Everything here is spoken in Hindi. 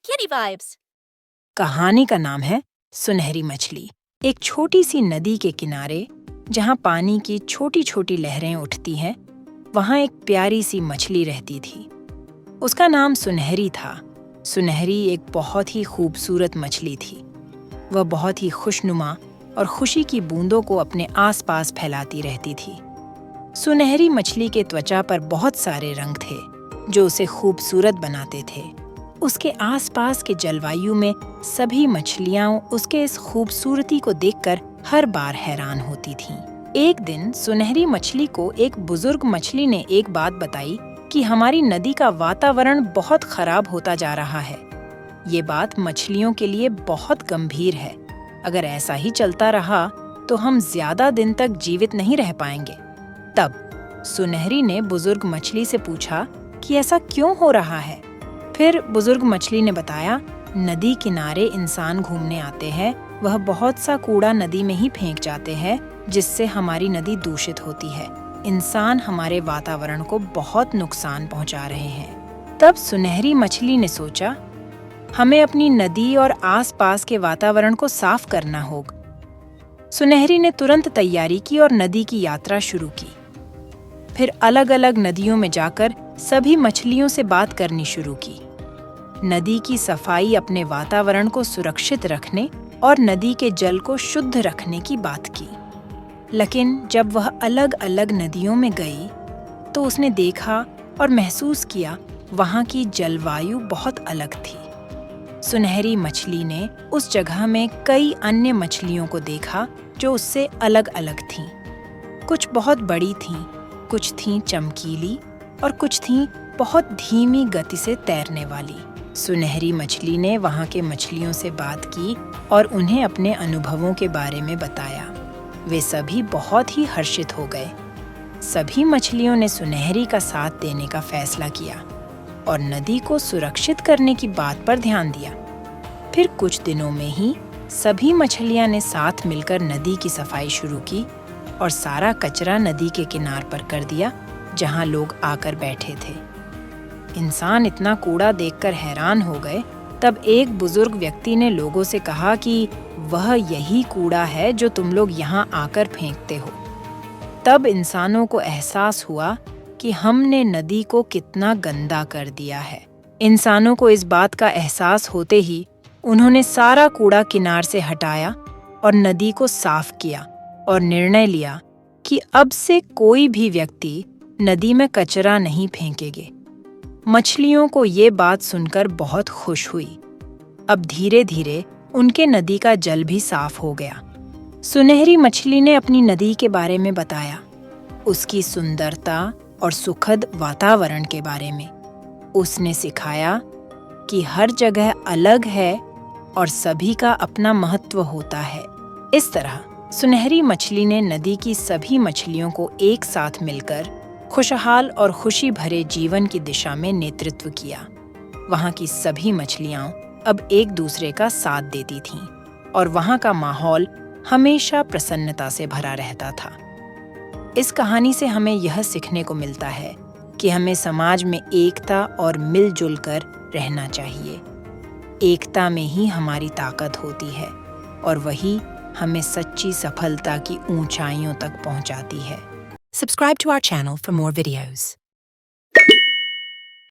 Kitty vibes. कहानी का नाम है सुनहरी मछली। एक छोटी सी नदी के किनारे जहाँ पानी की छोटी छोटी लहरें उठती हैं, वहाँ एक प्यारी सी मछली रहती थी। उसका नाम सुनहरी था। सुनहरी एक बहुत ही खूबसूरत मछली थी। वह बहुत ही खुशनुमा और खुशी की बूंदों को अपने आसपास फैलाती रहती थी। सुनहरी मछली के त्वचा पर बहुत सारे रंग थे जो उसे खूबसूरत बनाते थे। उसके आसपास के जलवायु में सभी मछलियां उसके इस खूबसूरती को देखकर हर बार हैरान होती थीं। एक दिन सुनहरी मछली को एक बुजुर्ग मछली ने एक बात बताई कि हमारी नदी का वातावरण बहुत खराब होता जा रहा है। ये बात मछलियों के लिए बहुत गंभीर है। अगर ऐसा ही चलता रहा तो हम ज्यादा दिन तक जीवित नहीं रह पाएंगे। तब सुनहरी ने बुजुर्ग मछली से पूछा कि ऐसा क्यों हो रहा है। फिर बुजुर्ग मछली ने बताया, नदी किनारे इंसान घूमने आते हैं, वह बहुत सा कूड़ा नदी में ही फेंक जाते हैं जिससे हमारी नदी दूषित होती है। इंसान हमारे वातावरण को बहुत नुकसान पहुंचा रहे हैं। तब सुनहरी मछली ने सोचा, हमें अपनी नदी और आसपास के वातावरण को साफ करना होगा। सुनहरी ने तुरंत तैयारी की और नदी की यात्रा शुरू की। फिर अलग अलग नदियों में जाकर सभी मछलियों से बात करनी शुरू की। नदी की सफाई, अपने वातावरण को सुरक्षित रखने और नदी के जल को शुद्ध रखने की बात की। लेकिन जब वह अलग अलग नदियों में गई तो उसने देखा और महसूस किया वहाँ की जलवायु बहुत अलग थी। सुनहरी मछली ने उस जगह में कई अन्य मछलियों को देखा जो उससे अलग अलग थीं। कुछ बहुत बड़ी थीं, कुछ थीं चमकीली और कुछ थीं बहुत धीमी गति से तैरने वाली। सुनहरी मछली ने वहाँ के मछलियों से बात की और उन्हें अपने अनुभवों के बारे में बताया। वे सभी बहुत ही हर्षित हो गए। सभी मछलियों ने सुनहरी का साथ देने का फैसला किया और नदी को सुरक्षित करने की बात पर ध्यान दिया। फिर कुछ दिनों में ही सभी मछलियाँ ने साथ मिलकर नदी की सफाई शुरू की और सारा कचरा नदी के किनार पर कर दिया जहाँ लोग आकर बैठे थे। इंसान इतना कूड़ा देखकर हैरान हो गए। तब एक बुजुर्ग व्यक्ति ने लोगों से कहा कि वह यही कूड़ा है जो तुम लोग यहाँ आकर फेंकते हो। तब इंसानों को एहसास हुआ कि हमने नदी को कितना गंदा कर दिया है। इंसानों को इस बात का एहसास होते ही उन्होंने सारा कूड़ा किनार से हटाया और नदी को साफ किया और निर्णय लिया कि अब से कोई भी व्यक्ति नदी में कचरा नहीं फेंकेंगे। मछलियों को ये बात सुनकर बहुत खुश हुई। अब धीरे धीरे उनके नदी का जल भी साफ हो गया। सुनहरी मछली ने अपनी नदी के बारे में बताया, उसकी सुंदरता और सुखद वातावरण के बारे में। उसने सिखाया कि हर जगह अलग है और सभी का अपना महत्व होता है। इस तरह सुनहरी मछली ने नदी की सभी मछलियों को एक साथ मिलकर खुशहाल और खुशी भरे जीवन की दिशा में नेतृत्व किया। वहाँ की सभी मछलियाँ अब एक दूसरे का साथ देती थीं और वहाँ का माहौल हमेशा प्रसन्नता से भरा रहता था। इस कहानी से हमें यह सीखने को मिलता है कि हमें समाज में एकता और मिलजुल कर रहना चाहिए। एकता में ही हमारी ताकत होती है और वही हमें सच्ची सफलता की ऊंचाइयों तक पहुंचाती है। Subscribe to our channel for more videos.